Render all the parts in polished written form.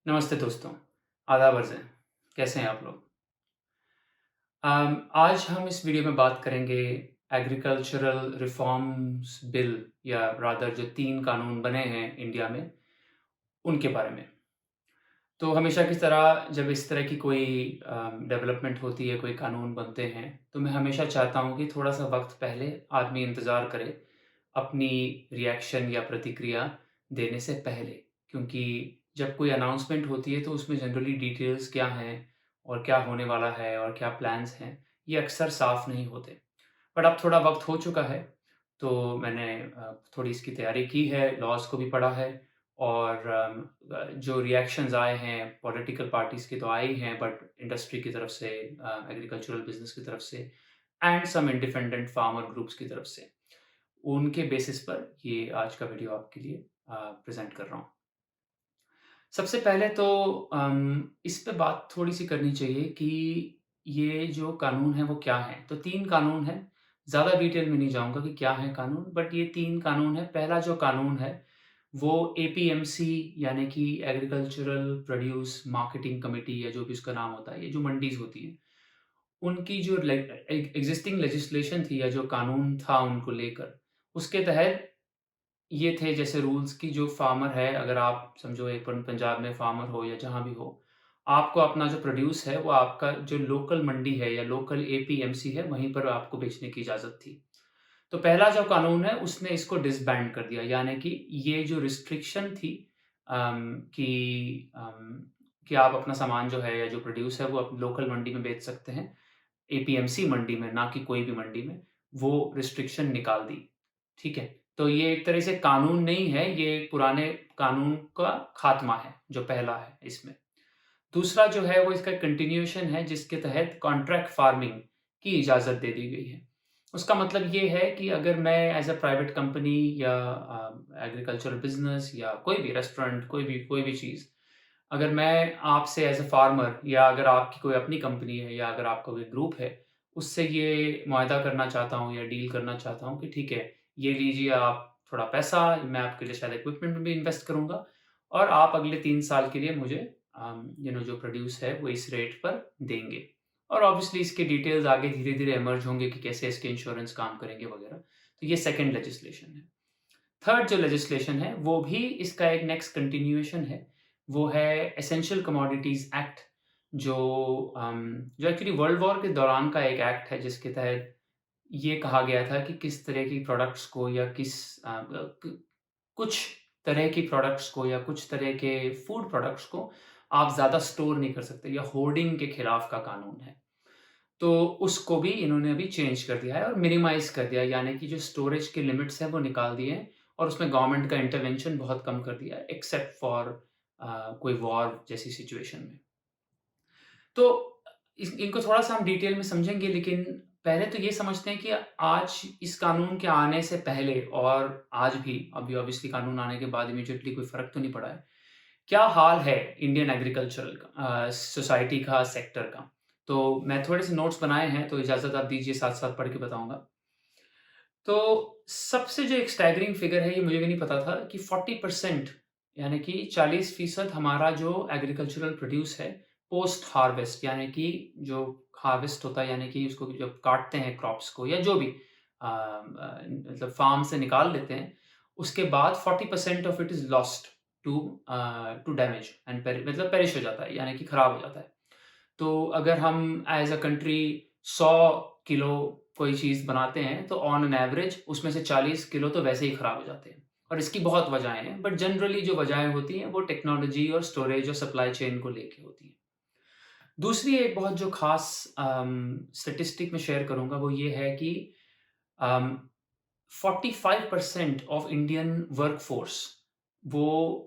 नमस्ते दोस्तों, आदाब अर्ज़ हैं, कैसे हैं आप लोग? आज हम इस वीडियो में बात करेंगे एग्रीकल्चरल रिफॉर्म्स बिल या रादर जो 3 कानून बने हैं इंडिया में, उनके बारे में। तो हमेशा की तरह जब इस तरह की कोई डेवलपमेंट होती है, कोई कानून बनते हैं, तो मैं हमेशा चाहता हूँ कि थोड़ा-सा वक़्त पहले आदमी इंतज़ार करे, अपनी रिएक्शन या प्रतिक्रिया देने से पहले। क्योंकि जब कोई अनाउंसमेंट होती है, तो उसमें जनरली डिटेल्स क्या हैं और क्या होने वाला है और क्या प्लान्स हैं, ये अक्सर साफ़ नहीं होते। बट अब थोड़ा वक़्त हो चुका है, तो मैंने थोड़ी इसकी तैयारी की है, लॉज़ को भी पढ़ा है और जो रिएक्शंस आए हैं पॉलिटिकल पार्टीज़ के तो आए ही हैं, बट इंडस्ट्री की तरफ से, एग्रीकल्चरल बिज़नेस की तरफ से and some independent farmer groups की तरफ से, उनके बेसिस पर ये आज का वीडियो आपके लिए प्रेज़ेंट कर रहा हूँ। सबसे पहले तो इस पे बात थोड़ी-सी करनी चाहिए कि ये जो कानून हैं वो क्या हैं? तो 3 कानून हैं, ज़्यादा डिटेल में नहीं जाऊँगा कि क्या हैं कानून, बट ये 3 कानून हैं। पहला जो कानून है वो एपीएमसी यानी कि एग्रीकल्चरल प्रोड्यूस मार्केटिंग कमिटी या जो भी उसका नाम होता है, ये जो मंडीज़ होती हैं, उनकी जो एक्जिस्टिंग लेजिस्लेशन थी या जो कानून था उनको लेकर, उसके तहत ये थे जैसे रूल्स कि जो फार्मर है, अगर आप समझो एक पंजाब में फार्मर हो या जहाँ भी हो, आपको अपना जो प्रोड्यूस है, वो आपका जो लोकल मंडी है या लोकल एपीएमसी है, वहीं पर आपको बेचने की इजाज़त थी। तो पहला जो कानून है, उसने इसको डिसबैंड कर दिया, यानी कि ये जो रिस्ट्रिक्शन थी कि आप अपना सामान जो है या जो प्रोड्यूस है, वो आप लोकल मंडी में बेच सकते हैं, एपीएमसी मंडी में, ना कि कोई भी मंडी में, वो रिस्ट्रिक्शन निकाल दी। ठीक है? तो ये एक तरह से कानून नहीं है, ये पुराने कानून का खात्मा है, जो पहला है इसमें। दूसरा जो है वो इसका कंटिन्यूएशन है जिसके तहत कॉन्ट्रैक्ट फार्मिंग की इजाज़त दे दी गई है। उसका मतलब ये है कि अगर मैं एज़ अ प्राइवेट कंपनी या एग्रीकल्चरल बिज़नेस या कोई भी रेस्टोरेंट, कोई भी चीज़, अगर मैं आपसे एज़ अ फार्मर या अगर आपकी कोई अपनी कंपनी है या अगर आपका कोई ग्रुप है, उससे ये मुआहदा करना चाहता हूँ या डील करना चाहता हूँ कि ठीक है, ये लीजिए आप थोड़ा पैसा, मैं आपके लिए शायद इक्विपमेंट में भी इन्वेस्ट करूँगा और आप अगले 3 साल के लिए मुझे जो प्रोड्यूस है वो इस रेट पर देंगे। और ऑब्वियसली इसके डिटेल्स आगे धीरे-धीरे इमर्ज होंगे कि कैसे इसके इंश्योरेंस काम करेंगे वगैरह। तो ये सेकंड लेजिस्लेशन है। थर्ड जो लेजिस्लेशन है, वो भी इसका एक नेक्स्ट कंटिन्यूएशन है। वो है एसेंशियल कमोडिटीज़ एक्ट जो जो एक्चुअली वर्ल्ड वॉर के दौरान का एक एक्ट है जिसके तहत ये कहा गया था कि किस तरह की प्रोडक्ट्स को या किस अ, क कुछ तरह की प्रोडक्ट्स को या कुछ तरह के फूड प्रोडक्ट्स को आप ज़्यादा स्टोर नहीं कर सकते या होर्डिंग के खिलाफ का कानून है। तो उसको भी इन्होंने अभी चेंज कर दिया है और मिनिमाइज़ कर दिया है, यानी कि जो स्टोरेज के लिमिट्स हैं वो निकाल दिए हैं और उसमें गवर्नमेंट का इंटरवेंशन बहुत कम कर दिया है एक्सेप्ट फॉर कोई वॉर जैसी सिचुएशन में। तो इस इनको थोड़ा-सा हम डिटेल में समझेंगे, लेकिन पहले तो ये समझते हैं कि आज इस कानून के आने से पहले और आज भी, अभी ऑब्वियसली कानून आने के बाद इमीडिएटली कोई फ़र्क तो नहीं पड़ा है। क्या हाल है इंडियन एग्रीकल्चरल का, सोसाइटी का, सेक्टर का? तो मैं थोड़े से नोट्स बनाए हैं, तो इजाज़त आप दीजिए साथ-साथ पढ़ के बताऊँगा। तो सबसे जो एक स्टैगरिंग फिगर है, ये मुझे भी नहीं पता था कि 40% यानी कि 40% हमारा जो एग्रीकल्चरल प्रोड्यूस है, पोस्ट हार्वेस्ट यानी कि जो हार्वेस्ट होता है, यानी कि उसको जब काटते हैं क्रॉप्स को या जो भी मतलब फार्म से निकाल लेते हैं, उसके बाद 40% of it is lost to to damage and मतलब पेरिश हो जाता है, यानी कि खराब हो जाता है। तो अगर हम एज़ अ कंट्री 100 किलो कोई चीज़ बनाते हैं, तो ऑन एन एवरेज उसमें से 40 किलो तो वैसे ही खराब हो जाते हैं। और इसकी बहुत वजहें हैं, बट जनरली जो वजहें होती हैं, वो टेक्नोलॉजी और स्टोरेज और सप्लाई चेन को लेके होती हैं। दूसरी एक बहुत जो ख़ास स्टैटिस्टिक मैं शेयर करूँगा, वो ये है कि अम, 45% ऑफ इंडियन वर्कफ़ोर्स वो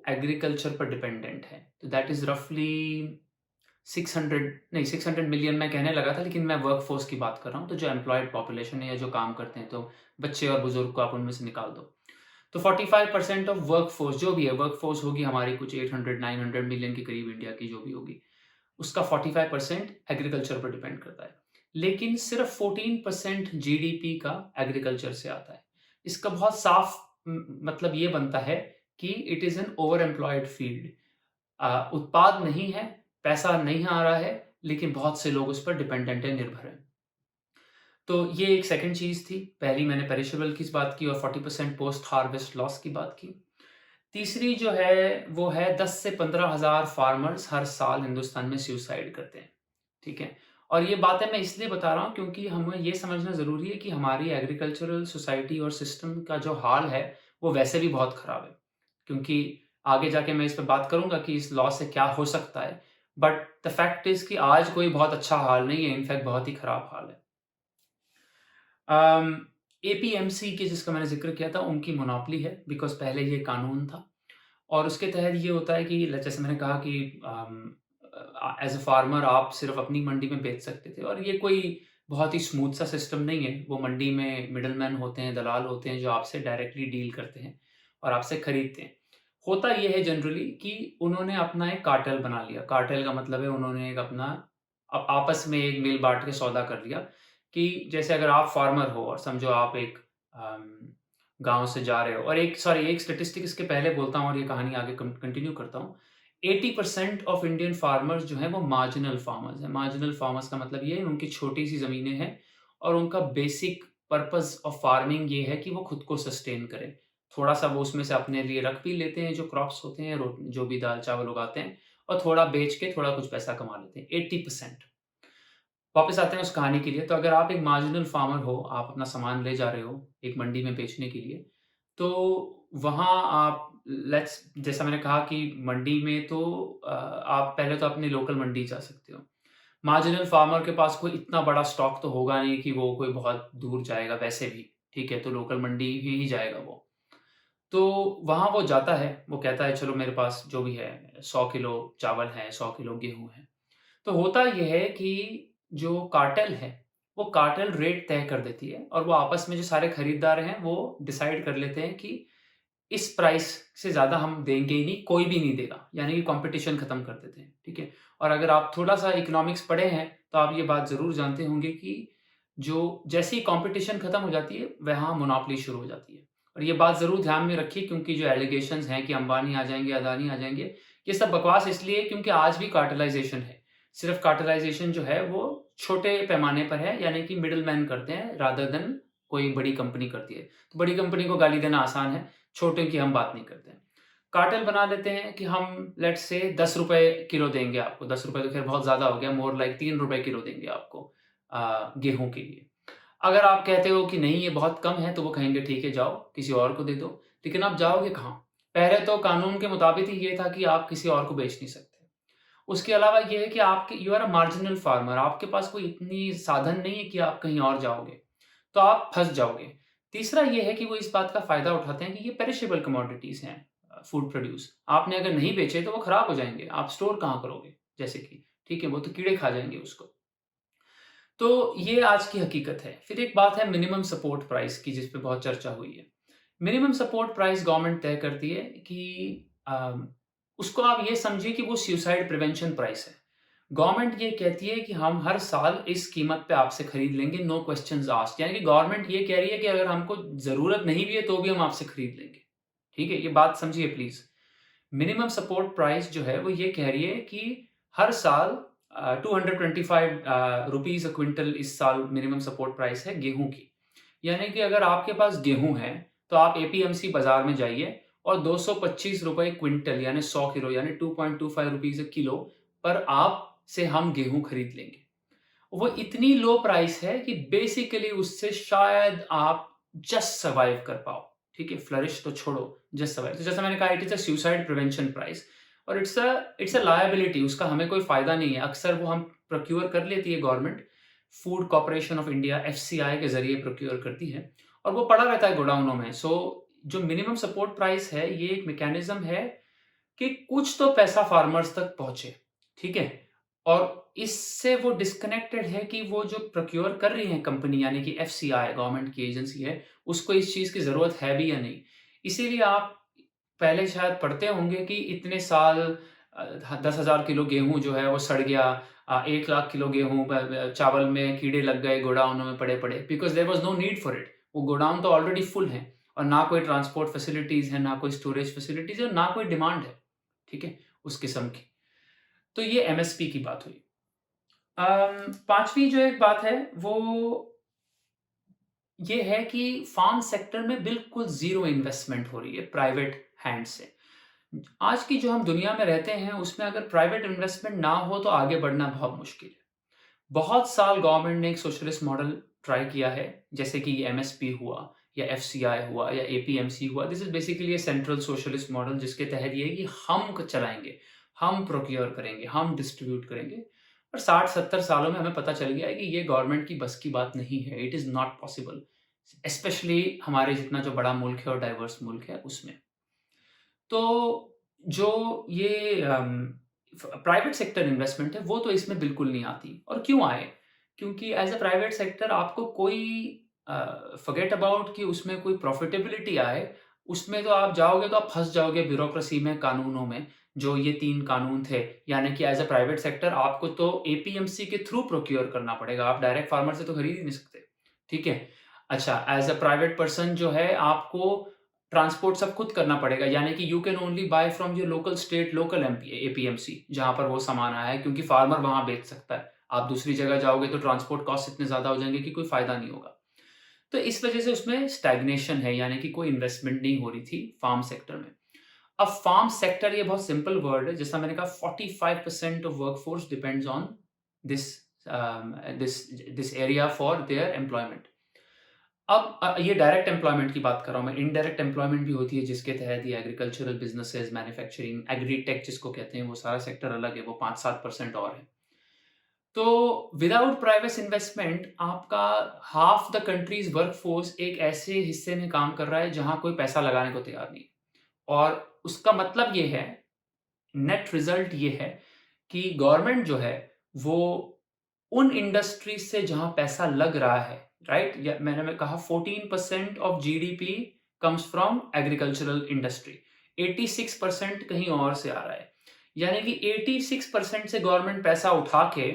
एग्रीकल्चर पर डिपेंडेंट है। तो दैट इज़ रफली 600 नहीं, 600 मिलियन मैं कहने लगा था, लेकिन मैं वर्कफ़ोर्स की बात कर रहा हूँ, तो जो एम्प्लॉयड पॉपुलेशन है या जो काम करते हैं, तो बच्चे और बुज़ुर्ग को आप उनमें से निकाल दो। तो 45% ऑफ वर्कफ़ोर्स जो भी है, वर्कफ़ोर्स होगी हमारी कुछ 800-900 मिलियन के करीब इंडिया की जो भी होगी, उसका 45% एग्रीकल्चर पर डिपेंड करता है। लेकिन सिर्फ़ 14% जीडीपी का एग्रीकल्चर से आता है। इसका बहुत साफ मतलब ये बनता है कि it is an over employed field. उत्पाद नहीं है, पैसा नहीं आ रहा है, लेकिन बहुत से लोग उस पर डिपेंडेंट हैं, निर्भर हैं। तो ये एक सेकंड चीज़ थी। पहली मैंने पेरिशेबल की बात की और 40% पोस्ट हार्वेस्ट लॉस की बात की। तीसरी जो है, वो है 10 से 15,000 फार्मर्स हर साल हिंदुस्तान में सुसाइड करते हैं, ठीक है? और ये बातें मैं इसलिए बता रहा हूँ क्योंकि हमें ये समझना ज़रूरी है कि हमारी एग्रीकल्चरल सोसाइटी और सिस्टम का जो हाल है, वो वैसे भी बहुत खराब है। क्योंकि आगे जाके मैं इस पे बात करूँगा कि इस लॉ से क्या हो सकता है। बट द फैक्ट इज़ कि आज कोई बहुत अच्छा हाल नहीं है, इनफैक्ट बहुत ही खराब हाल है। एपीएमसी की जिसका मैंने ज़िक्र किया था, उनकी मोनोपोली है बिकॉज़ पहले ये कानून था और उसके तहत ये होता है कि ल जैसे मैंने कहा कि एज़ अ फार्मर आप सिर्फ़ अपनी मंडी में बेच सकते थे और ये कोई बहुत ही स्मूथ सा सिस्टम नहीं है। वो मंडी में मिडलमैन होते हैं, दलाल होते हैं जो आपसे डायरेक्टली डील करते हैं और आपसे खरीदते हैं। होता ये है जनरली कि उन्होंने अपना एक कार्टेल बना लिया। कार्टेल का मतलब है उन्होंने एक अपना आपस में एक मिल बाँट के सौदा कर लिया कि जैसे अगर आप फार्मर हो और समझो आप एक गाँव से जा रहे हो और एक स्टैटिस्टिक इसके पहले बोलता हूँ और ये कहानी आगे कंटिन्यू करता हूँ। 80% ऑफ इंडियन फार्मर्स जो हैं वो मार्जिनल फार्मर्स हैं। मार्जिनल फार्मर्स का मतलब ये है उनकी छोटी-सी ज़मीनें हैं और उनका बेसिक पर्पज़ ऑफ फार्मिंग ये है कि वो खुद को सस्टेन करें। थोड़ा-सा वो उसमें से अपने लिए रख भी लेते हैं जो क्रॉप्स होते हैं, रो जो भी दाल-चावल उगाते हैं और थोड़ा बेच के थोड़ा कुछ पैसा कमा लेते हैं, 80%। वापस आते हैं उस कहानी के लिए, तो अगर आप एक मार्जिनल फार्मर हो, आप अपना सामान ले जा रहे हो एक मंडी में बेचने के लिए, तो वहाँ आप लेट्स जैसा मैंने कहा कि मंडी में तो आप पहले तो अपनी लोकल मंडी जा सकते हो। मार्जिनल फार्मर के पास कोई इतना बड़ा स्टॉक तो होगा नहीं कि वो कोई बहुत दूर जाएगा वैसे भी, ठीक है? तो लोकल मंडी ही जाएगा वो। तो वहाँ वो जाता है, वो कहता है चलो मेरे पास जो भी है 100 किलो चावल है, 100 किलो गेहूँ है। तो होता ये है कि जो कार्टेल है, वो कार्टेल रेट तय कर देती है और वो आपस में जो सारे खरीदार हैं, वो डिसाइड कर लेते हैं कि इस प्राइस से ज़्यादा हम देंगे ही नहीं, कोई भी नहीं देगा। यानी कि कॉम्पिटिशन खत्म कर देते हैं, ठीक है? और अगर आप थोड़ा-सा इकोनॉमिक्स पढ़े हैं, तो आप ये बात ज़रूर जानते होंगे कि जो जैसे ही कॉम्पिटिशन खत्म हो जाती है, वहाँ मोनोपोली शुरू हो जाती है। और ये बात ज़रूर ध्यान में रखिए क्योंकि जो एलिगेशंस हैं कि अंबानी आ जाएँगे, अदानी आ जाएँगे, ये सब बकवास इसलिए है क्योंकि आज भी कार्टेलाइज़ेशन है। सिर्फ़ कार्टेलाइज़ेशन जो है वो छोटे पैमाने पर है, यानी कि मिडलमैन करते हैं रादर देन कोई बड़ी कंपनी करती है। तो बड़ी कंपनी को गाली देना आसान है, छोटे की हम बात नहीं करते हैं। कार्टेल बना लेते हैं कि हम लेट्स से ₹10 किलो देंगे आपको, ₹10 तो ख़ैर बहुत ज़्यादा हो गया, मोर लाइक ₹3 किलो देंगे आपको गेहूँ के लिए। अगर आप कहते हो कि नहीं ये बहुत कम है, तो वो कहेंगे ठीक है जाओ, किसी और को दे दो। लेकिन आप जाओगे कहाँ? पहले तो कानून के मुताबिक ही ये था कि आप किसी और को बेच नहीं सकते। उसके अलावा ये है कि आपके you are a marginal farmer, आपके पास कोई इतनी साधन नहीं है कि आप कहीं और जाओगे, तो आप फँस जाओगे। तीसरा ये है कि वो इस बात का फ़ायदा उठाते हैं कि ये पेरिशेबल कमोडिटीज़ हैं फूड प्रोड्यूस। आपने अगर नहीं बेचे तो वो खराब हो जाएँगे, आप स्टोर कहाँ करोगे? जैसे कि, ठीक है, वो तो कीड़े खा जाएँगे उसको। तो ये आज की हकीकत है। फिर एक बात है मिनिमम सपोर्ट प्राइस की जिस पे बहुत चर्चा हुई है। मिनिमम सपोर्ट प्राइस गवर्नमेंट तय करती है कि उसको आप ये समझिए कि वो सुसाइड प्रिवेंशन प्राइस है। गवर्नमेंट ये कहती है कि हम हर साल इस कीमत पे आपसे खरीद लेंगे, नो क्वेश्चन्स आस्क्ड। यानी कि गवर्नमेंट ये कह रही है कि अगर हमको ज़रूरत नहीं भी है तो भी हम आपसे खरीद लेंगे। ठीक है? ये बात समझिए प्लीज़। मिनिमम सपोर्ट प्राइस जो है वो ये कह रही है कि हर साल 225 रुपीज़ अ क्विंटल इस साल मिनिमम सपोर्ट प्राइस है गेहूँ की। यानी कि अगर आपके पास गेहूँ है, तो आप एपीएमसी बाज़ार में जाइए और ₹225 क्विंटल यानी 100 किलो यानी 2.25 रुपीज़ अ किलो पर आपसे हम गेहूँ खरीद लेंगे। वो इतनी लो प्राइस है कि बेसिकली उससे शायद आप जस्ट सर्वाइव कर पाओ, ठीक है? फ्लरिश तो छोड़ो, जस्ट सर्वाइव। तो जैसा मैंने कहा it is a suicide prevention price और इट्स अ लायबिलिटी, उसका हमें कोई फ़ायदा नहीं है। अक्सर वो हम प्रोक्योर कर लेती है government, food corporation of India FCI के ज़रिए प्रोक्योर करती है और वो पड़ा रहता है गोडाउनों में। सो जो मिनिमम सपोर्ट प्राइस है, ये एक मैकेनिज़्म है कि कुछ तो पैसा फार्मर्स तक पहुँचे, ठीक है? और इससे वो डिस्कनेक्टेड है कि वो जो प्रोक्योर कर रही है कंपनी यानी कि एफसीआई गवर्नमेंट की एजेंसी है, उसको इस चीज़ की ज़रूरत है भी या नहीं। इसीलिए आप पहले शायद पढ़ते होंगे कि इतने साल 10,000 किलो गेहूँ जो है वो सड़ गया, 1 लाख किलो गेहूँ चावल में कीड़े लग गए गोडाउनों में पड़े-पड़े because there was no need for it. वो गोडाउन तो ऑलरेडी फुल हैं और ना कोई ट्रांसपोर्ट फैसिलिटीज़ है, ना कोई स्टोरेज फैसिलिटीज़ है और ना कोई डिमांड है, ठीक है? उस किस्म की। तो ये एमएसपी की बात हुई। 5वीं जो एक बात है वो ये है कि फार्म सेक्टर में बिल्कुल ज़ीरो इन्वेस्टमेंट हो रही है प्राइवेट हैंड से। आज की जो हम दुनिया में रहते हैं उसमें अगर प्राइवेट इन्वेस्टमेंट ना हो तो आगे बढ़ना बहुत मुश्किल है। बहुत साल गवर्नमेंट ने एक सोशलिस्ट मॉडल ट्राई किया है, जैसे कि एमएसपी हुआ या एफसीआई हुआ या एपीएमसी हुआ। This is basically a central socialist model जिसके तहत ये है कि हम चलाएँगे, हम प्रोक्योर करेंगे, हम डिस्ट्रीब्यूट करेंगे। और 60-70 सालों में हमें पता चल गया है कि ये गवर्नमेंट की बस की बात नहीं है। It is not possible, specially हमारे जितना जो बड़ा मुल्क है और डाइवर्स मुल्क है उसमें। तो जो ये प्राइवेट सेक्टर इन्वेस्टमेंट है वो तो इसमें बिल्कुल नहीं आती। और क्यों आए? क्योंकि एज़ अ प्राइवेट सेक्टर आपको कोई फॉरगेट अबाउट कि उसमें कोई प्रॉफिटेबिलिटी आए, उसमें तो आप जाओगे तो आप फँस जाओगे ब्यूरोक्रेसी में, कानूनों में। जो ये 3 कानून थे, यानी कि एज़ अ प्राइवेट सेक्टर आपको तो एपीएमसी के थ्रू प्रोक्योर करना पड़ेगा, आप डायरेक्ट फार्मर से तो खरीद ही नहीं सकते, ठीक है? अच्छा, एज़ अ प्राइवेट पर्सन जो है आपको ट्रांसपोर्ट सब खुद करना पड़ेगा, यानी कि you can only by from your local state, local MP APMC जहाँ पर वो सामान आया है, क्योंकि फार्मर वहाँ बेच सकता है। आप दूसरी जगह जाओगे तो ट्रांसपोर्ट कॉस्ट इतने ज़्यादा हो जाएँगे कि कोई फ़ायदा नहीं होगा। तो इस वजह से उसमें स्टैग्नेशन है, यानी कि कोई इन्वेस्टमेंट नहीं हो रही थी फार्म सेक्टर में। अब फार्म सेक्टर ये बहुत सिंपल वर्ड है, जैसा मैंने कहा 45% of workforce depends on this this area for their employment. अब ये डायरेक्ट एम्प्लॉयमेंट की बात कर रहा हूँ मैं, इनडायरेक्ट एम्प्लॉयमेंट भी होती है जिसके तहत ये एग्रीकल्चरल बिज़नेसेस, मैन्युफैक्चरिंग, एग्री-टेक जिसको कहते हैं, वो सारा सेक्टर अलग है, वो 5-7% और है। तो विदाउट प्राइवेट इन्वेस्टमेंट आपका हाफ द कंट्रीज़ वर्कफोर्स एक ऐसे हिस्से में काम कर रहा है जहाँ कोई पैसा लगाने को तैयार नहीं। और उसका मतलब ये है, नेट रिज़ल्ट ये है कि गवर्नमेंट जो है वो उन इंडस्ट्रीज से जहां पैसा लग रहा है, राइट? या मैंने कहा 14% of GDP comes from agricultural industry, 86% कहीं और से आ रहा है। यानी कि 86% से गवर्नमेंट पैसा उठा के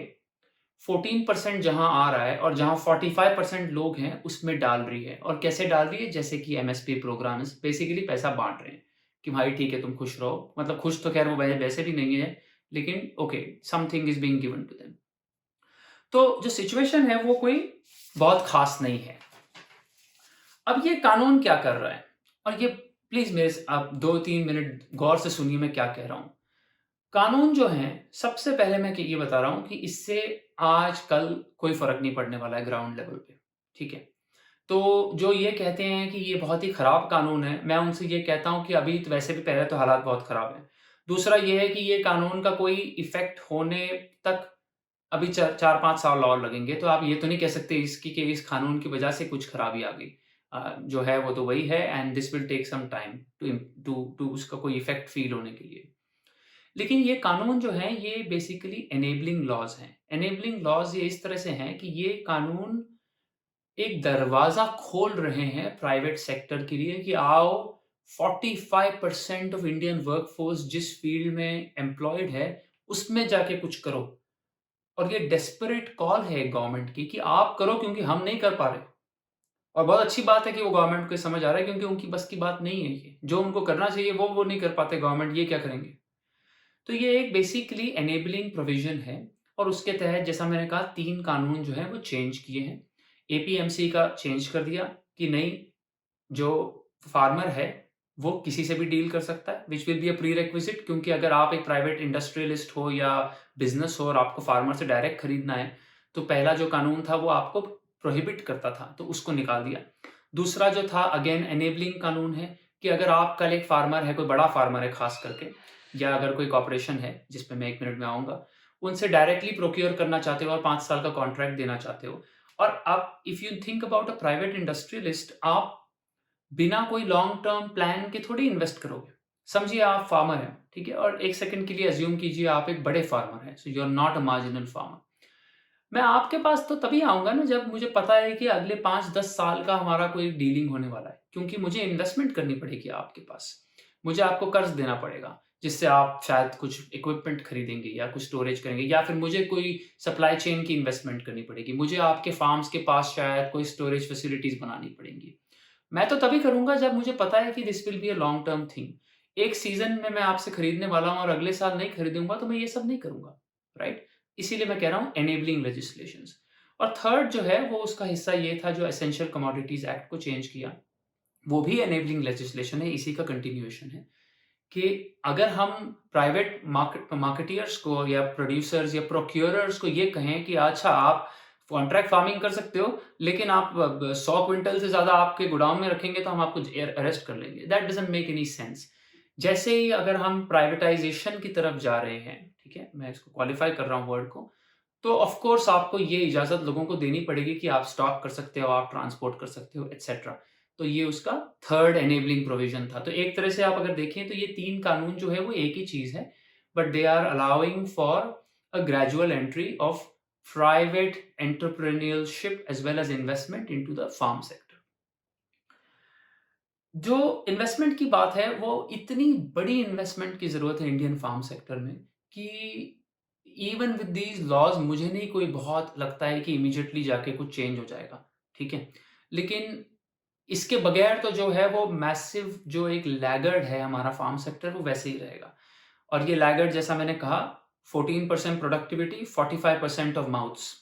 14% जहां आ रहा है और जहां 45% लोग हैं उसमें डाल रही है। और कैसे डाल रही है? जैसे कि एमएसपी प्रोग्राम, बेसिकली पैसा बांट रहे हैं कि भाई ठीक है तुम खुश रहो। मतलब खुश तो खैर वो वैसे भी नहीं है, लेकिन okay, something is being given to them. तो जो सिचुएशन है वो कोई बहुत खास नहीं है। अब ये कानून क्या कर रहा है? और ये प्लीज मेरे से आप 2-3 मिनट गौर से सुनिए मैं क्या कह रहा हूं। कानून जो है, सबसे पहले मैं ये बता रहा हूं कि इससे आज कल कोई फर्क नहीं पड़ने वाला है ग्राउंड लेवल पे, ठीक है? तो जो ये कहते हैं कि ये बहुत ही खराब कानून है, मैं उनसे ये कहता हूं कि अभी तो वैसे भी पहले तो हालात बहुत खराब हैं। दूसरा ये है कि ये कानून का कोई इफेक्ट होने तक अभी 4-5 साल और लगेंगे, तो आप ये तो नहीं कह सकते इसकी कि इस कानून की वजह से कुछ खराबी आ गई। जो है वो तो वही है, and this will take some time to to उसका कोई इफेक्ट फील होने के लिए। लेकिन ये कानून जो है ये बेसिकली एनेबलिंग लॉज हैं। एनेबलिंग लॉज ये इस तरह से हैं कि ये कानून एक दरवाजा खोल रहे हैं प्राइवेट सेक्टर के लिए कि आओ, 45% ऑफ इंडियन वर्कफोर्स जिस फील्ड में एम्प्लॉयड है उसमें जाके कुछ करो। और ये डेस्परेट कॉल है गवर्नमेंट की कि आप करो, क्योंकि हम नहीं कर पा रहे। और बहुत अच्छी बात है कि वो गवर्नमेंट को ये समझ आ रहा है, क्योंकि उनकी बस की बात नहीं है ये। जो उनको करना चाहिए वो नहीं कर पाते गवर्नमेंट, ये क्या करेंगे? तो ये एक बेसिकली एनेबलिंग प्रोविज़न है। और उसके तहत जैसा मैंने कहा 3 कानून जो हैं वो चेंज किए हैं। एपीएमसी का चेंज कर दिया कि नहीं, जो फार्मर है वो किसी से भी डील कर सकता है, which will be a prerequisite, क्योंकि अगर आप एक प्राइवेट इंडस्ट्रियलिस्ट हो या बिजनेस हो और आपको फार्मर से डायरेक्ट खरीदना है, तो पहला जो कानून था वो आपको प्रोहिबिट करता था, तो उसको निकाल दिया। दूसरा जो था अगेन एनेबलिंग कानून है कि अगर आप कल एक फार्मर है, कोई बड़ा फार्मर है खास करके, या अगर कोई कॉर्पोरेशन है जिसपे मैं 1 मिनट में आऊँगा, उनसे डायरेक्टली प्रोक्योर करना चाहते हो और 5 साल का कॉन्ट्रैक्ट देना चाहते हो। और आप if you think about a private industrialist, आप बिना कोई लॉन्ग टर्म प्लान के थोड़ी इन्वेस्ट करोगे। समझिए आप फार्मर हैं, ठीक है? और 1 सेकंड के लिए अज़्यूम कीजिए आप एक बड़े फार्मर हैं, so you are not a marginal farmer. मैं आपके पास तो तभी आऊँगा ना जब मुझे पता है कि अगले 5-10 साल का हमारा कोई डीलिंग होने वाला है, क्योंकि मुझे इन्वेस्टमेंट करनी पड़ेगी आपके पास। मुझे आपको कर्ज़ देना पड़ेगा, जिससे आप शायद कुछ इक्विपमेंट खरीदेंगे या कुछ स्टोरेज करेंगे, या फिर मुझे कोई सप्लाई चेन की इन्वेस्टमेंट करनी पड़ेगी। मुझे आपके फार्म्स के पास शायद कोई स्टोरेज फैसिलिटीज़ बनानी पड़ेंगी। मैं तो तभी करूँगा जब मुझे पता है कि this will be a long term thing. एक सीज़न में मैं आपसे खरीदने वाला हूँ और अगले साल नहीं खरीदूँगा, तो मैं ये सब नहीं करूँगा, राइट? इसीलिए मैं कह रहा हूँ एनेबलिंग लेजिस्लेशंस। और थर्ड जो है वो उसका हिस्सा ये था जो एसेंशियल कमोडिटीज़ एक्ट को चेंज किया, वो भी एनेबलिंग लेजिस्लेशन है, इसी का कंटिन्यूएशन है कि अगर हम प्राइवेट मार्केटियर्स को या प्रोड्यूसर्स या प्रोक्योरर्स को ये कहें कि अच्छा आप कॉन्ट्रैक्ट फार्मिंग कर सकते हो, लेकिन आप 100 क्विंटल से ज़्यादा आपके गोडाउन में रखेंगे तो हम आपको अरेस्ट कर लेंगे। That doesn't make any sense. जैसे ही अगर हम प्राइवेटाइज़ेशन की तरफ जा रहे हैं, ठीक है? मैं इसको क्वालिफ़ाई कर रहा हूँ वर्ड को, तो ऑफ़ कोर्स आपको ये इजाज़त लोगों को देनी पड़ेगी कि आप स्टॉक कर सकते हो, आप ट्रांसपोर्ट कर सकते हो, एटसेट्रा। तो ये उसका थर्ड एनेबलिंग प्रोविज़न था। तो एक तरह से आप अगर देखें तो ये 3 कानून जो है वो एक ही चीज़ है, but they are allowing for a gradual entry of private entrepreneurship as well as investment into the farm sector. जो इन्वेस्टमेंट की बात है, वो इतनी बड़ी इन्वेस्टमेंट की ज़रूरत है इंडियन फार्म सेक्टर में कि इवन विद दीज़ लॉज़ मुझे नहीं कोई बहुत लगता है कि इमीडिएटली जाके कुछ चेंज हो जाएगा, ठीक है? लेकिन इसके बगैर तो जो है वो मैसिव जो एक लैगर्ड है हमारा फार्म सेक्टर वो वैसे ही रहेगा। और ये लैगर्ड जैसा मैंने कहा 14% प्रोडक्टिविटी, 45% ऑफ माउथ्स,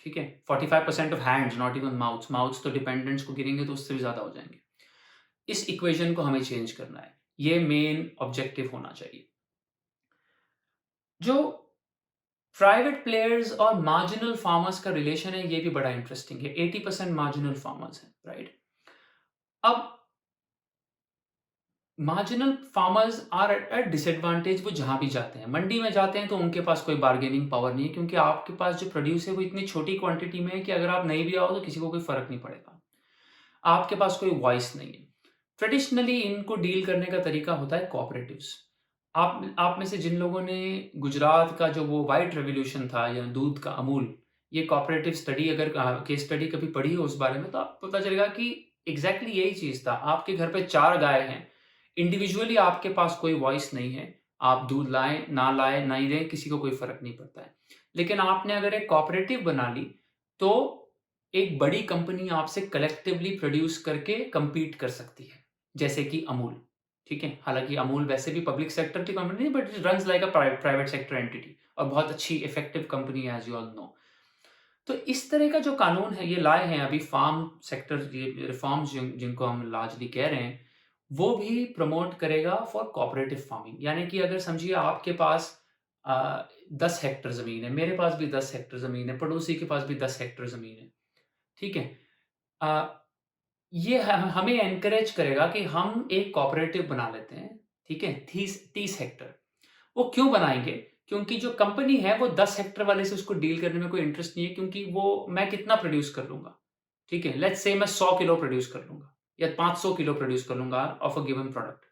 ठीक है? 45% of hands not even mouths, mouths तो डिपेंडेंट्स को गिनेंगे तो उससे भी ज़्यादा हो जाएँगे। इस इक्वेशन को हमें चेंज करना है। ये मेन ऑब्जेक्टिव होना चाहिए। जो प्राइवेट प्लेयर्स और मार्जिनल फार्मर्स का रिलेशन है ये भी बड़ा इंटरेस्टिंग है। 80% मार्जिनल फार्मर्स हैं, राइट? अब marginal farmers are at a disadvantage वो जहाँ भी जाते हैं। मंडी में जाते हैं तो उनके पास कोई बार्गेनिंग पावर नहीं है क्योंकि आपके पास जो प्रोड्यूस है वो इतनी छोटी क्वांटिटी में है कि अगर आप नहीं भी आओ तो किसी को कोई फ़र्क नहीं पड़ेगा। आपके पास कोई वॉइस नहीं है। ट्रेडिशनली इनको डील करने का तरीका होता है कोऑपरेटिव्स। आप में से जिन लोगों ने गुजरात का जो वो व्हाइट रेवोल्यूशन था या दूध का अमूल, ये कोऑपरेटिव स्टडी अगर केस स्टडी कभी पढ़ी हो उस बारे में तो आपको पता चलेगा कि एग्ज़ैक्टली यही चीज़ था। आपके घर पे 4 गाय हैं, इंडिविजुअली आपके पास कोई वॉइस नहीं है। आप दूध लाएँ, ना लाएँ, नहीं दें, किसी को कोई फ़र्क नहीं पड़ता है। लेकिन आपने अगर एक कोऑपरेटिव बना ली, तो एक बड़ी कंपनी आपसे कलेक्टिवली प्रोड्यूस करके कम्पीट कर सकती है, जैसे कि अमूल, ठीक है? हालाँकि अमूल वैसे भी पब्लिक सेक्टर की कंपनी है but it runs like a private sector entity और बहुत अच्छी इफेक्टिव कंपनी है एज़ यू ऑल नो। तो इस तरह का जो कानून है ये लाए हैं अभी फार्म सेक्टर ये रिफॉर्म्स जिनको हम लार्जली कह रहे हैं, वो भी प्रमोट करेगा फॉर कोऑपरेटिव फार्मिंग। यानी कि अगर समझिए आपके पास 10 हेक्टेयर ज़मीन है, मेरे पास भी 10 हेक्टेयर ज़मीन है, पड़ोसी के पास भी 10 हेक्टेयर ज़मीन है, ठीक है? अ, ये हमें एनकरेज करेगा कि हम एक कोऑपरेटिव बना लेते हैं, ठीक है? 30 हेक्टेयर। वो क्यों बनाएँगे? क्योंकि जो कंपनी है वो 10 हेक्टेयर वाले से उसको डील करने में कोई इंटरेस्ट नहीं है क्योंकि वो मैं कितना प्रोड्यूस कर लूँगा, ठीक है? लेट्स से मैं 100 किलो प्रोड्यूस कर लूँगा या 500 किलो प्रोड्यूस कर लूँगा of a given product.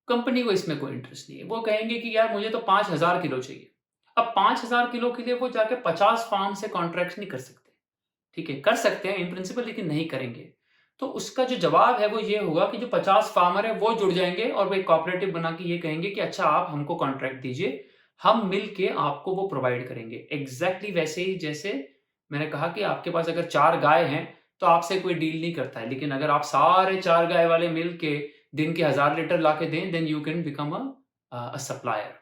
Company को इसमें कोई इंटरेस्ट नहीं है। वो कहेंगे कि यार मुझे तो 5000 किलो चाहिए। अब 5000 किलो के लिए वो जाके 50 फार्म से कॉन्ट्रैक्ट्स नहीं कर सकते। ठीक है, कर सकते हैं इन प्रिंसिपल लेकिन नहीं करेंगे। तो उसका जो जवाब है वो ये होगा कि जो 50 फार्मर हैं वो जुड़ जाएँगे और वो एक कोऑपरेटिव बना के ये कहेंगे कि अच्छा आप हमको कॉन्ट्रैक्ट दीजिए, हम मिल के आपको वो प्रोवाइड करेंगे। एग्ज़ैक्टली वैसे ही जैसे मैंने कहा कि आपके पास अगर 4 गाय हैं, तो आपसे कोई डील नहीं करता है। लेकिन अगर आप सारे 4 गाय वाले मिल के दिन के 1000 लीटर ला के दें, then you can become a supplier.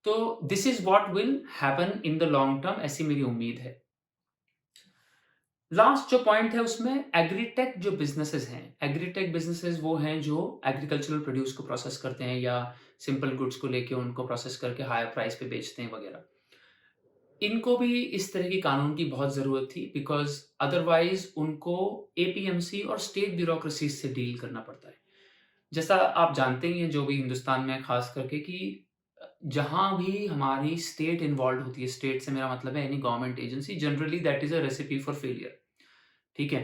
तो this is what will happen in the long term ऐसी मेरी उम्मीद है। लास्ट जो पॉइंट है उसमें एग्रीटेक जो बिज़नेसेस हैं, एग्रीटेक बिज़नेसेस वो हैं जो एग्रीकल्चरल प्रोड्यूस को प्रोसेस करते हैं या सिंपल गुड्स को लेके उनको प्रोसेस करके हायर प्राइस पे बेचते हैं वगैरह। इनको भी इस तरह की कानून की बहुत ज़रूरत थी बिकॉज़ अदरवाइज़ उनको एपीएमसी और स्टेट ब्यूरोक्रेसीज़ से डील करना पड़ता है। जैसा आप जानते ही हैं जो भी हिंदुस्तान में है ख़ास करके कि जहाँ भी हमारी स्टेट इन्वॉल्व्ड होती है, स्टेट से मेरा मतलब है any government agency generally that is a recipe for failure. ठीक है?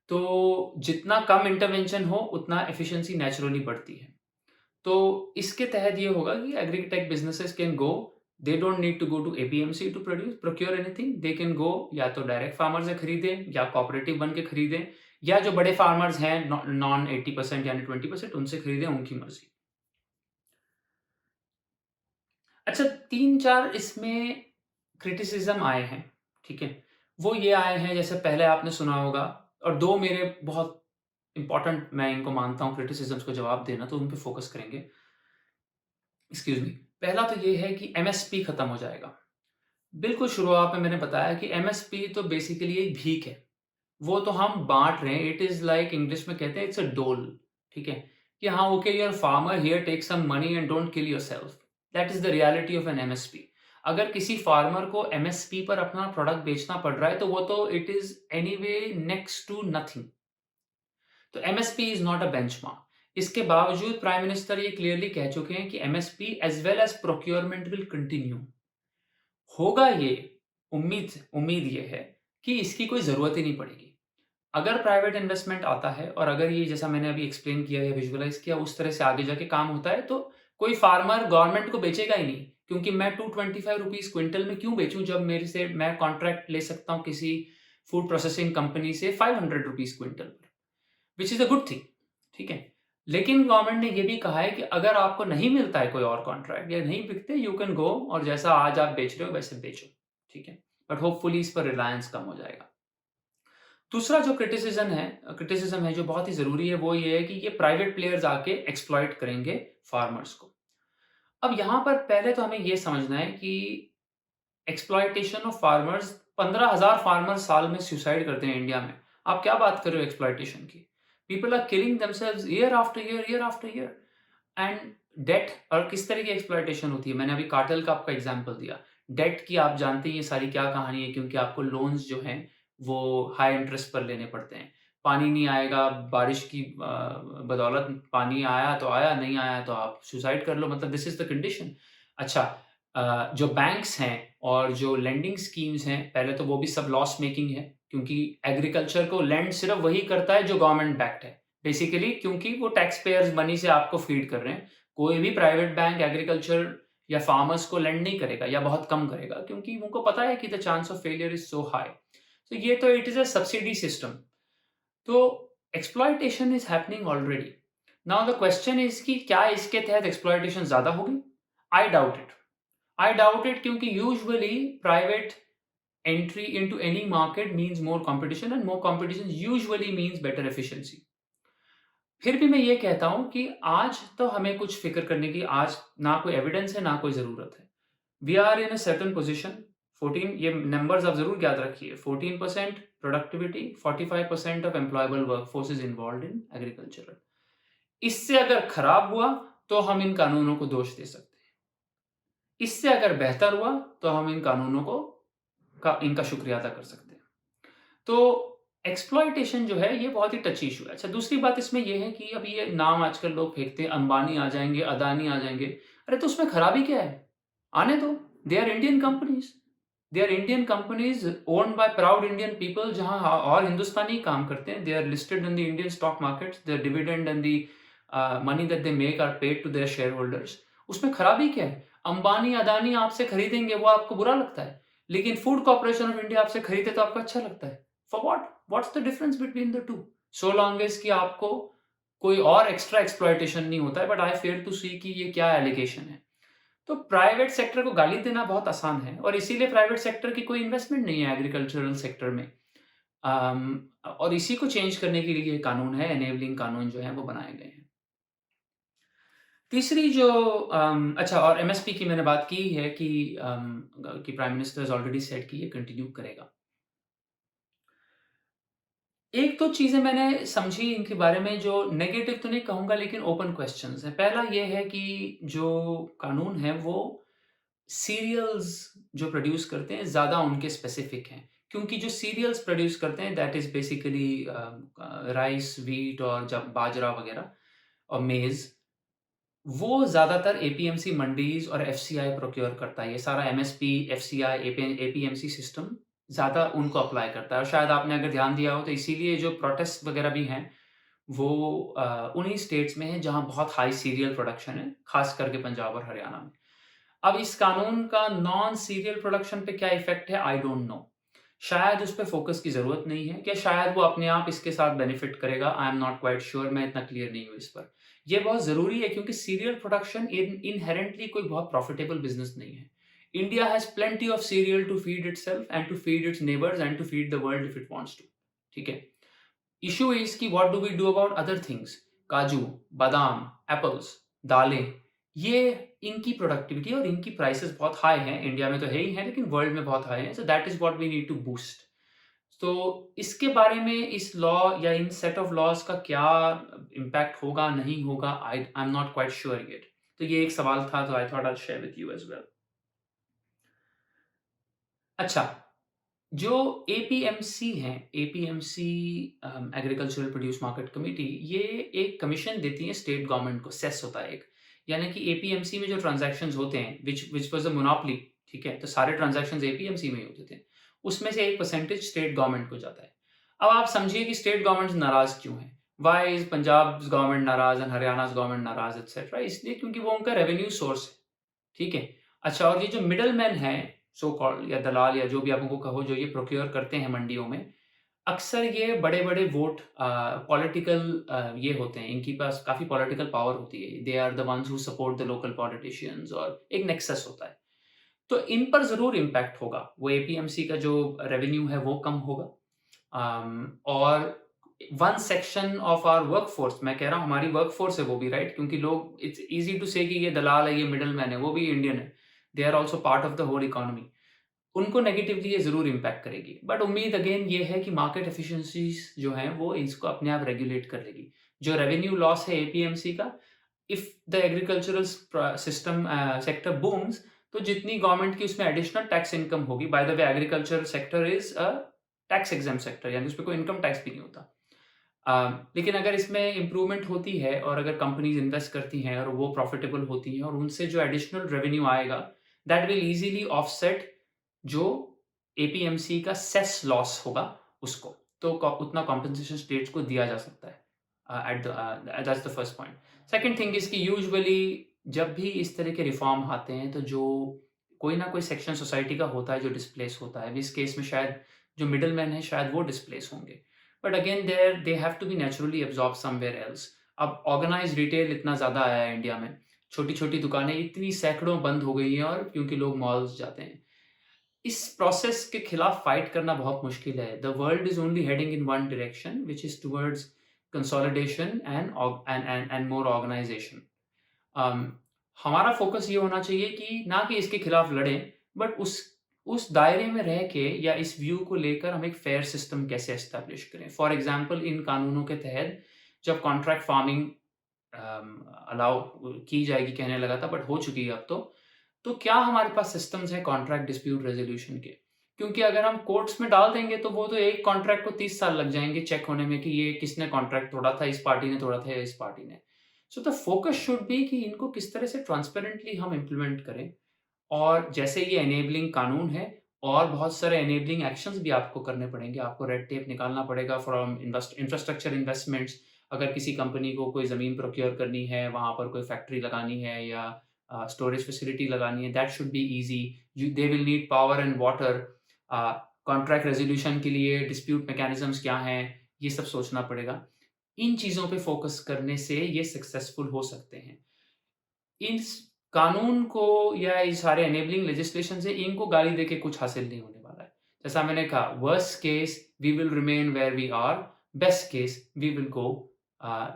तो जितना कम इंटरवेंशन हो, उतना एफिशिएंसी नेचुरली बढ़ती है। तो इसके तहत ये होगा कि agritech businesses can go they don't need to go to APMC to procure anything, they can go या तो डायरेक्ट फार्मर से खरीदें या कोऑपरेटिव बन के खरीदें या जो बड़े फार्मर्स हैं नॉन 80% यानी 20% उनसे खरीदें, उनकी मर्ज़ी। अच्छा 3-4 इसमें क्रिटिसिज़्म आए हैं, ठीक है? वो ये आए हैं जैसे पहले आपने सुना होगा और 2 मेरे बहुत इम्पोर्टेंट मैं इनको मानता हूँ क्रिटिसिज़्म्स को जवाब देना तो उन पे फ़ोकस करेंगे। Excuse me. पहला तो ये है कि एमएसपी खत्म हो जाएगा। बिल्कुल शुरुआत में मैंने बताया कि एमएसपी तो बेसिकली एक भीख है। वो तो हम बाँट रहे हैं, इट इज़ लाइक इंग्लिश में कहते हैं इट्स अ डोल, ठीक है? कि हाँ, okay you are farmer here take some money and don't kill yourself. That is the reality of an MSP. अगर किसी फार्मर को एमएसपी पर अपना प्रोडक्ट बेचना पड़ रहा है, तो वो तो it is anyway next to nothing. तो MSP is not a benchmark. इसके बावजूद प्राइम मिनिस्टर ये क्लियरली कह चुके हैं कि MSP as well as procurement will continue. होगा ये, उम्मीद उम्मीद ये है कि इसकी कोई ज़रूरत ही नहीं पड़ेगी। अगर प्राइवेट इन्वेस्टमेंट आता है और अगर ये जैसा मैंने अभी एक्सप्लेन किया या विजुअलाइज़ किया उस तरह से आगे जाके काम होता है, तो कोई फार्मर गवर्नमेंट को बेचेगा ही नहीं, क्योंकि मैं ₹225 क्विंटल में क्यों बेचूँ जब मेरे से मैं कॉन्ट्रैक्ट ले सकता हूँ किसी फूड प्रोसेसिंग कंपनी से ₹500 क्विंटल पर, which is a good thing, ठीक है? लेकिन गवर्नमेंट ने ये भी कहा है कि अगर आपको नहीं मिलता है कोई और कॉन्ट्रैक्ट या नहीं बिकते, यू कैन गो और जैसा आज आप बेच रहे हो वैसे बेचो, ठीक है? बट होपफुली इस पर रिलायंस कम हो जाएगा। दूसरा जो क्रिटिसिज्म है जो बहुत ही ज़रूरी है, वो ये है कि ये प्राइवेट प्लेयर्स आके एक्सप्लॉइट करेंगे फार्मर्स को। अब यहाँ पर पहले तो हमें ये समझना है कि एक्सप्लॉइटेशन ऑफ फार्मर्स 15,000 फार्मर्स साल में सुसाइड करते हैं इंडिया में। आप क्या बात कर रहे हो एक्सप्लॉइटेशन की? People are killing themselves year after year and debt. और किस तरह की एक्सप्लॉइटेशन होती है? मैंने अभी कार्टेल का आपका एग्ज़ाम्पल दिया। डेट की आप जानते हैं ये सारी क्या कहानी है, क्योंकि आपको लोन्स जो हैं, वो हाई इंटरेस्ट पर लेने पड़ते हैं। पानी नहीं आएगा, बारिश की बदौलत पानी आया तो आया, नहीं आया तो आप सुसाइड कर लो, मतलब दिस इज़ द कंडीशन। अच्छा, जो बैंक्स हैं और जो लेंडिंग स्कीम्स हैं, पहले तो वो भी सब लॉस मेकिंग है, क्योंकि एग्रीकल्चर को लेंड सिर्फ़ वही करता है जो गवर्नमेंट बैक्ड है। बेसिकली क्योंकि वो टैक्स पेयर्स मनी से आपको फीड कर रहे हैं। कोई भी प्राइवेट बैंक एग्रीकल्चर या फार्मर्स को लेंड नहीं करेगा या बहुत कम करेगा, क्योंकि उनको पता है कि the chance of failure is so high. तो ये तो it is a subsidy system. तो exploitation is happening already. Now the question is कि क्या इसके तहत एक्सप्लॉइटेशन ज़्यादा होगी? I doubt it. I doubt it, क्योंकि usually private entry into any market means more competition and more competition usually means better efficiency. फिर भी मैं ये कहता हूँ कि आज तो हमें कुछ फ़िक्र करने की आज ना कोई एविडेंस है, ना कोई ज़रूरत है। We are in a certain position. 14, ये नंबर्स आप ज़रूर याद रखिए। 14% productivity, 45% of employable workforce is involved in agriculture. इससे अगर खराब हुआ, तो हम इन कानूनों को दोष दे सकते हैं। इससे अगर बेहतर हुआ, तो हम इन कानूनों को इनका शुक्रिया अदा कर सकते हैं। तो एक्सप्लॉइटेशन जो है ये बहुत ही टची इशू है। अच्छा, दूसरी बात इसमें ये है कि अभी ये नाम आजकल लोग फेंकते हैं, अंबानी आ जाएँगे, अदानी आ जाएँगे। अरे तो उसमें खराबी क्या है? आने दो। They are Indian companies. They are Indian companies owned by proud Indian people, जहाँ और हिंदुस्तानी काम करते हैं। They are listed in the Indian stock markets. Their dividend and the money that they make are paid to their share holders. उसमें खराबी क्या है? अंबानी, अदानी आपसे खरीदेंगे, वो आपको बुरा लगता है। लेकिन फूड कॉर्पोरेशन ऑफ इंडिया आपसे खरीदे तो आपको अच्छा लगता है। For what? What's the difference between the two? So long as कि आपको कोई और एक्स्ट्रा एक्सप्लॉइटेशन नहीं होता है, बट आई फेल टू सी कि ये क्या एलिगेशन है। तो प्राइवेट सेक्टर को गाली देना बहुत आसान है और इसीलिए प्राइवेट सेक्टर की कोई इन्वेस्टमेंट नहीं है एग्रीकल्चरल सेक्टर में। और इसी को चेंज करने के लिए ये कानून है, एनेबलिंग कानून जो है वो बनाए गए हैं। तीसरी जो अच्छा, और एमएसपी की मैंने बात की है कि prime minister has already said कि ये कंटिन्यू करेगा। एक दो चीज़ें मैंने समझी इनके बारे में, जो नेगेटिव तो नहीं कहूँगा लेकिन ओपन क्वेश्चन्स हैं। पहला ये है कि जो कानून है वो सीरियल्स जो प्रोड्यूस करते हैं ज़्यादा उनके स्पेसिफिक हैं। क्योंकि जो सीरियल्स प्रोड्यूस करते हैं that is basically rice, wheat और जब बाजरा वगैरह और मेज़, वो ज़्यादातर एपीएमसी मंडीज़ और एफसीआई प्रोक्योर करता है। ये सारा एमएसपी, एफसीआई, एपीएमसी सिस्टम ज़्यादा उनको अप्लाई करता है और शायद आपने अगर ध्यान दिया हो तो इसीलिए जो प्रोटेस्ट वगैरह भी हैं, वो उन्हीं स्टेट्स में हैं जहाँ बहुत हाई सीरियल प्रोडक्शन है, ख़ास करके पंजाब और हरियाणा में। अब इस कानून का नॉन सीरियल प्रोडक्शन पे क्या इफ़ेक्ट है, आई डोंट नो। शायद उस पे फ़ोकस की ज़रूरत नहीं है, क्या शायद वो अपने आप इसके साथ बेनिफिट करेगा, I am not quite sure, मैं इतना क्लियर नहीं हूँ इस पर। ये बहुत ज़रूरी है क्योंकि सीरियल प्रोडक्शन इनहेरेंटली कोई बहुत प्रॉफिटेबल बिज़नेस नहीं है। India has plenty of cereal to feed itself and to feed its neighbours and to feed the world if it wants to. ठीक है? इश्यू इज़ कि what do we do about other things? काजू, बादाम, apples, दालें, ये इनकी productivity और इनकी प्राइसेस बहुत हाई हैं, इंडिया में तो है ही है, लेकिन वर्ल्ड में बहुत हाई हैं, so that is what we need to boost. तो इसके बारे में इस लॉ या इन सेट ऑफ लॉज़ का क्या इम्पैक्ट होगा, नहीं होगा, I am not quite sure yet. तो ये एक सवाल था, तो I thought I will share with you as well. अच्छा, जो एपीएमसी हैं, APMC agricultural produce market committee, ये एक कमीशन देती है स्टेट गवर्नमेंट को, सेस होता है एक। यानी कि एपीएमसी में जो ट्रांज़ैक्शंस होते हैं, व्हिच वाज़ अ मोनोपोली, ठीक है? तो सारे ट्रांज़ैक्शंस एपीएमसी में ही होते थे। उसमें से एक परसेंटेज स्टेट गवर्नमेंट को जाता है। अब आप समझिए कि स्टेट गवर्नमेंट्स नाराज़ क्यों हैं? व्हाई इज़ पंजाब्स गवर्नमेंट नाराज़ एंड हरियाणाज़ गवर्नमेंट नाराज़ एटसेट्रा? इसलिए क्योंकि वो उनका रेवेन्यू सोर्स है। ठीक है? अच्छा, और ये जो मिडलमैन हैं, सो कॉल्ड या दलाल या जो भी आप उनको कहो, जो ये प्रोक्योर करते हैं मंडियों में, अक्सर ये बड़े-बड़े वोट पॉलिटिकल ये होते हैं, इनके पास काफ़ी पॉलिटिकल पावर होती है। They are the ones who support the local politicians और एक नेक्सस होता है। तो इन पर ज़रूर इम्पैक्ट होगा। वो एपीएमसी का जो रेवेन्यू है वो कम होगा। और one section of our workforce, मैं कह रहा हूँ हमारी वर्कफोर्स है वो भी, राइट? क्योंकि लोग, इट्स ईज़ी टू से कि ये दलाल है, ये मिडलमैन है, वो भी इंडियन है। They are also part of the whole economy. उनको नेगेटिवली ये ज़रूर इम्पैक्ट करेगी। बट उम्मीद अगेन ये है कि मार्केट एफिशिएंसीज़ जो हैं वो इसको अपने आप रेगुलेट कर लेगी। जो रेवेन्यू लॉस है एपीएमसी का, if the agricultural system sector बूम्स, तो जितनी गवर्नमेंट की उसमें एडिशनल टैक्स इनकम होगी, by the way agriculture sector is a tax exempt sector, यानी उसपे कोई इनकम टैक्स भी नहीं होता। लेकिन अगर इसमें इम्प्रूवमेंट होती है और अगर कंपनीज़ इन्वेस्ट करती हैं और वो प्रॉफिटेबल होती हैं और उनसे जो एडिशनल रेवेन्यू आएगा, दैट विल ईज़िली ऑफसेट जो एपीएमसी का सेस लॉस होगा उसको। तो उतना कॉम्पेंसेशन स्टेट्स को दिया जा सकता है। That's the first point. Second thing is कि यूजुअली जब भी इस तरह के रिफॉर्म आते हैं, तो जो कोई ना कोई सेक्शन सोसाइटी का होता है जो डिस्प्लेस होता है। इस केस में शायद जो मिडलमैन है शायद वो डिस्प्लेस होंगे। But again there they have to be naturally absorb somewhere else. अब ऑर्गेनाइज्ड रिटेल इतना ज़्यादा आया है इंडिया में, छोटी-छोटी दुकानें इतनी सैकड़ों बंद हो गई हैं, और क्योंकि लोग मॉल्स जाते हैं। इस प्रोसेस के खिलाफ फाइट करना बहुत मुश्किल है। The world is only heading in one direction, which is towards consolidation and more organisation. Um, हमारा फ़ोकस ये होना चाहिए कि ना कि इसके खिलाफ लड़ें, बट उस दायरे में रह के या इस व्यू को लेकर हम एक फेयर सिस्टम कैसे एस्टेब्लिश करें। फॉर एग्ज़ाम्पल, इन कानूनों के तहत जब कॉन्ट्रैक्ट फार्मिंग अलाउ की जाएगी, कहने लगा था बट हो चुकी है अब तो क्या हमारे पास सिस्टम्स हैं कॉन्ट्रैक्ट डिस्प्यूट रेज़ोल्यूशन के? क्योंकि अगर हम कोर्ट्स में डाल देंगे तो वो तो एक कॉन्ट्रैक्ट को 30 साल लग जाएँगे चेक होने में कि ये किसने कॉन्ट्रैक्ट तोड़ा था, इस पार्टी ने तोड़ा था या इस पार्टी ने। So the focus should be कि इनको किस तरह से ट्रांसपेरेंटली हम इम्प्लीमेंट करें। और जैसे ये एनेबलिंग कानून है, और बहुत सारे एनेबलिंग एक्शंस भी आपको करने पड़ेंगे। आपको रेड टेप निकालना पड़ेगा फ्रॉम इंफ्रास्ट्रक्चर इन्वेस्टमेंट्स। अगर किसी कंपनी को कोई ज़मीन प्रोक्योर करनी है, वहाँ पर कोई फैक्ट्री लगानी है या स्टोरेज फैसिलिटी लगानी है, that should be easy. They will need power and water. Contract resolution के लिए डिस्प्यूट मैकेनिज़म्स क्या हैं, ये सब सोचना पड़ेगा। इन चीज़ों पे फ़ोकस करने से ये सक्सेसफुल हो सकते हैं। इस कानून को या ये सारे एनेबलिंग लेजिस्लेशन से इनको गाली देके कुछ हासिल नहीं होने वाला है। जैसा मैंने कहा, worst case we will remain where we are, best case we will go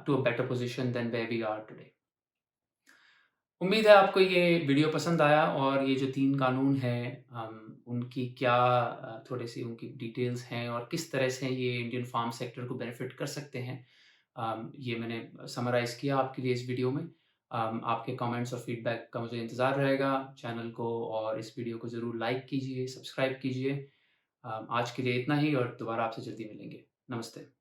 to a better position than where we are today. उम्मीद है आपको ये वीडियो पसंद आया, और ये जो 3 कानून हैं उनकी क्या थोड़ी-सी उनकी डिटेल्स हैं और किस तरह से ये इंडियन फार्म सेक्टर को बेनिफिट कर सकते हैं। ये मैंने समराइज़ किया आपके लिए इस वीडियो में। आपके कमेंट्स और फीडबैक का मुझे इंतज़ार रहेगा। चैनल को और इस वीडियो को ज़रूर लाइक कीजिए, सब्सक्राइब कीजिए। आज के लिए इतना ही, और दोबारा आपसे जल्दी मिलेंगे। नमस्ते।